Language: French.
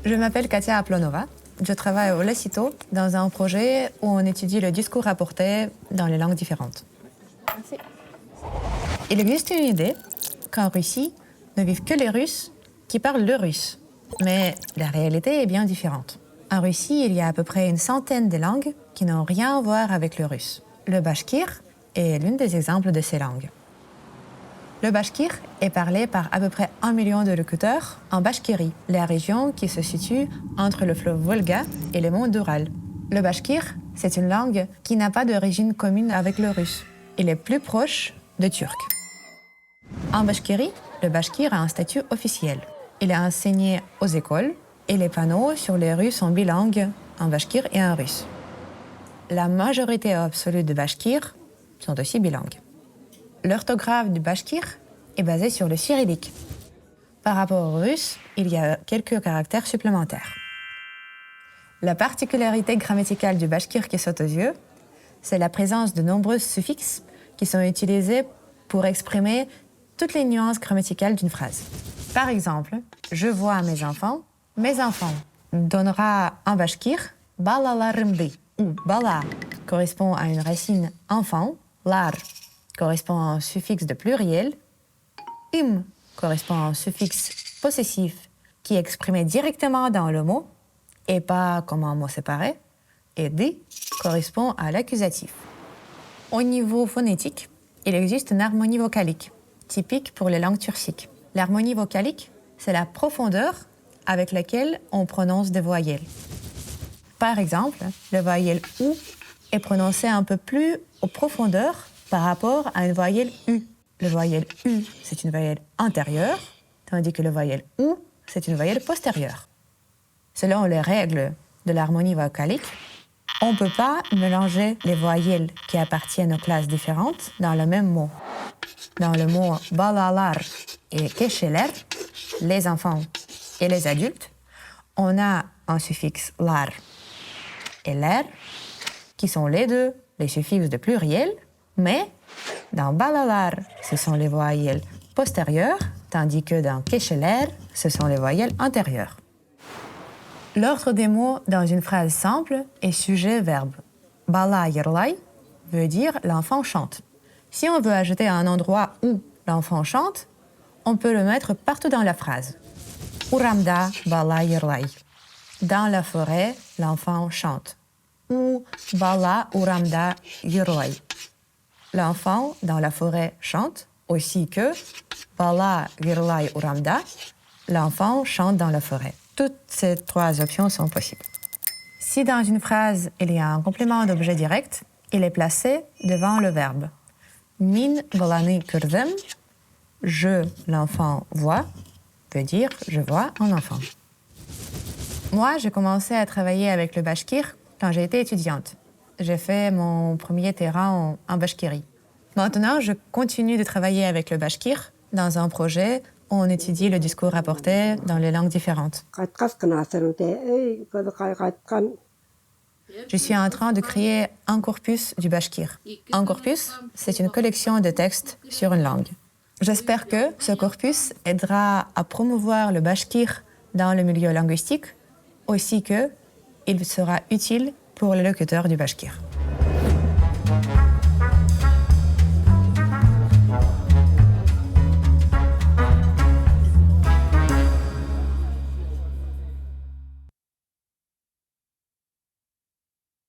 Je m'appelle Katia Aplonova. Je travaille au Lecito dans un projet où on étudie le discours rapporté dans les langues différentes. Merci. Il existe une idée qu'en Russie ne vivent que les Russes qui parlent le russe. Mais la réalité est bien différente. En Russie, il y a à peu près une centaine de langues qui n'ont rien à voir avec le russe. Le bashkir est l'une des exemples de ces langues. Le bashkir est parlé par à peu près 1 million de locuteurs en Bashkirie, la région qui se situe entre le fleuve Volga et les monts d'Ural. Le bashkir, c'est une langue qui n'a pas d'origine commune avec le russe. Il est plus proche du turc. En Bashkirie, le bashkir a un statut officiel. Il est enseigné aux écoles et les panneaux sur les rues sont bilingues en bashkir et en russe. La majorité absolue de bashkirs sont aussi bilingues. L'orthographe du bashkir est basée sur le cyrillique. Par rapport au russe, il y a quelques caractères supplémentaires. La particularité grammaticale du bashkir qui saute aux yeux, c'est la présence de nombreux suffixes qui sont utilisés pour exprimer toutes les nuances grammaticales d'une phrase. Par exemple, je vois mes enfants donnera en bashkir balalarımdı, où bala correspond à une racine enfant, lar correspond à un suffixe de pluriel, correspond à un suffixe possessif qui est exprimé directement dans le mot et pas comme un mot séparé, et di correspond à l'accusatif. Au niveau phonétique, il existe une harmonie vocalique, typique pour les langues turciques. L'harmonie vocalique, c'est la profondeur avec laquelle on prononce des voyelles. Par exemple, le voyelle OU est prononcé un peu plus en profondeur par rapport à une voyelle U. Le voyelle U, c'est une voyelle antérieure, tandis que le voyelle OU, c'est une voyelle postérieure. Selon les règles de l'harmonie vocalique, on ne peut pas mélanger les voyelles qui appartiennent aux classes différentes dans le même mot. Dans le mot balalar et keşeler, les enfants et les adultes, on a un suffixe lar et ler, qui sont les deux les suffixes de pluriel, mais dans balalar, ce sont les voyelles postérieures, tandis que dans keşeler, ce sont les voyelles antérieures. L'ordre des mots dans une phrase simple est sujet-verbe. Bala yırlay veut dire l'enfant chante. Si on veut ajouter un endroit où l'enfant chante, on peut le mettre partout dans la phrase. Uramda bala yırlay. Dans la forêt, l'enfant chante. Ou bala uramda yırlay. L'enfant dans la forêt chante, aussi que bala yırlay uramda, l'enfant chante dans la forêt. Toutes ces trois options sont possibles. Si dans une phrase, il y a un complément d'objet direct, il est placé devant le verbe. Min balanı gördüm, je, l'enfant, vois, veut dire je vois un enfant. Moi, j'ai commencé à travailler avec le bashkir quand j'ai été étudiante. J'ai fait mon premier terrain en bashkirie. Maintenant, je continue de travailler avec le bashkir dans un projet où on étudie le discours rapporté dans les langues différentes. Je suis en train de créer un corpus du bashkir. Un corpus, c'est une collection de textes sur une langue. J'espère que ce corpus aidera à promouvoir le bashkir dans le milieu linguistique, aussi qu'il sera utile pour les locuteurs du bashkir.